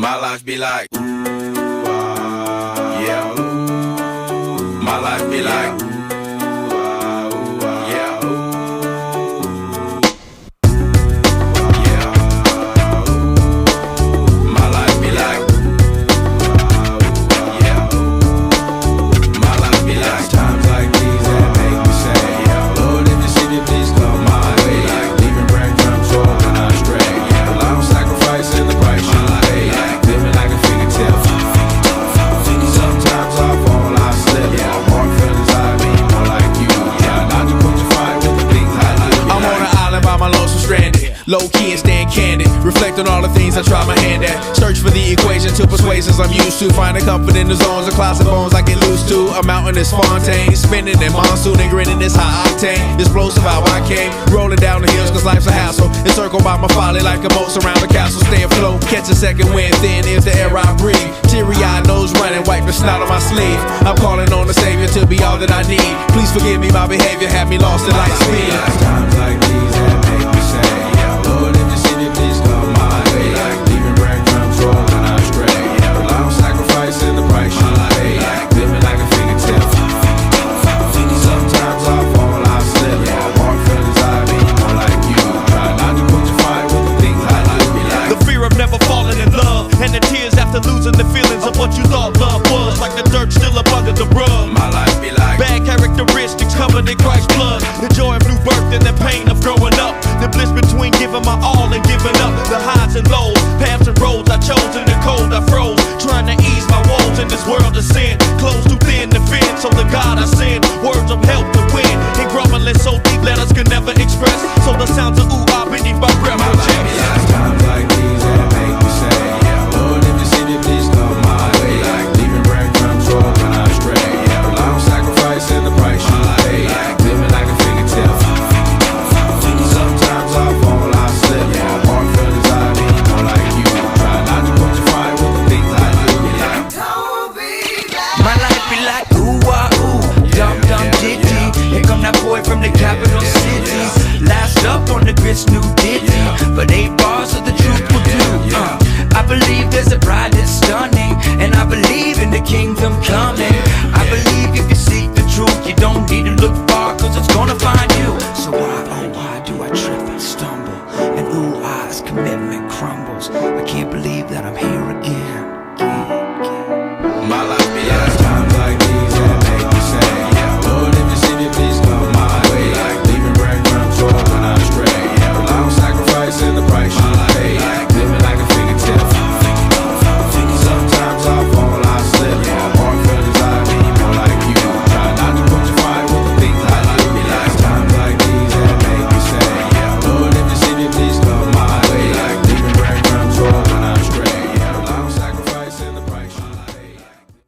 My life be like, ooh, yeah, ooh. My life be like, ooh, yeah, ooh. Yeah, ooh. My life be like, yeah, ooh. My life be like, times like these that make me say, yeah, Lord, if you see me, please come my way. Like leaving breadcrumbs or when I stray. Yeah, a long sacrifice in the price you pay. Like living like a fingertip. Sometimes I fall, I slip. Yeah, more feelings I mean, more like you. Yeah, not to put your fight with the things I do. I'm on an island by my lonesome stranded. Low key and stand candid. Reflect on all the things I try my hand at. Search for the equation to persuasions I'm used to. Finding comfort in the zones of clouds and bones I get loose to. A mountain is Fontaine. Spinning in monsoon and grinning this high octane. Explosive how I came. Rolling down the hills cause life's a hassle. Encircled by my folly like a moat around the castle. Stay afloat. Catch a second wind thin is the air I breathe. Teary-eyed nose running. Wipe the snot on my sleeve. I'm calling on the Savior to be all that I need. Please forgive me my behavior. Had me lost in light speed. Times like these that make me say, yeah, Lord, if you see me, please come my way. Like leaving breadcrumbs or when I stray. Yeah, a long sacrifice in the price you pay. Like living like a fingertip. Sometimes I fall, I slip. Yeah, more feelings I mean, more like you. Try not to put your fight with the things I do. Be like the fear of never falling in love, and the tears after losing the feelings of what you thought love was. Like the dirt still up under the rug. my life be like Bad characteristics covered in Christ's blood. The joy of new birth and the pain of growing up. The bliss between giving my all and giving up. The highs and lows, paths and roads I chose. In the cold I froze, trying to ease my woes in this world of sin. Clothes too thin to fit, so the God I send words of help to win. And grumbling so deep letters can never express. So the sounds of ooh ah beneath my breath my will life be chest. like times like these that make me say, yeah, Lord, if you see me, please come my way. Like leaving breadcrumbs or when I stray. Yeah, a long sacrifice in the price you pay. Like living like a fingertip. Sometimes I fall, I slip. Yeah, more feelings I mean, more like you. Try not to put your fight with the things I do. Be like, My life be like ooh ah ooh, dum dum ditty. Here come that boy from the capital city. Last up on the grits, new ditty. But 8 bars of the truth will do. I believe there's a bride that's stunning, and I believe in the kingdom coming. I believe if you seek the truth, you don't need to look far, cause it's gonna find you. So why, oh why do I trip and stumble? And ooh ah's commitment crumbles. I can't believe that I'm here again.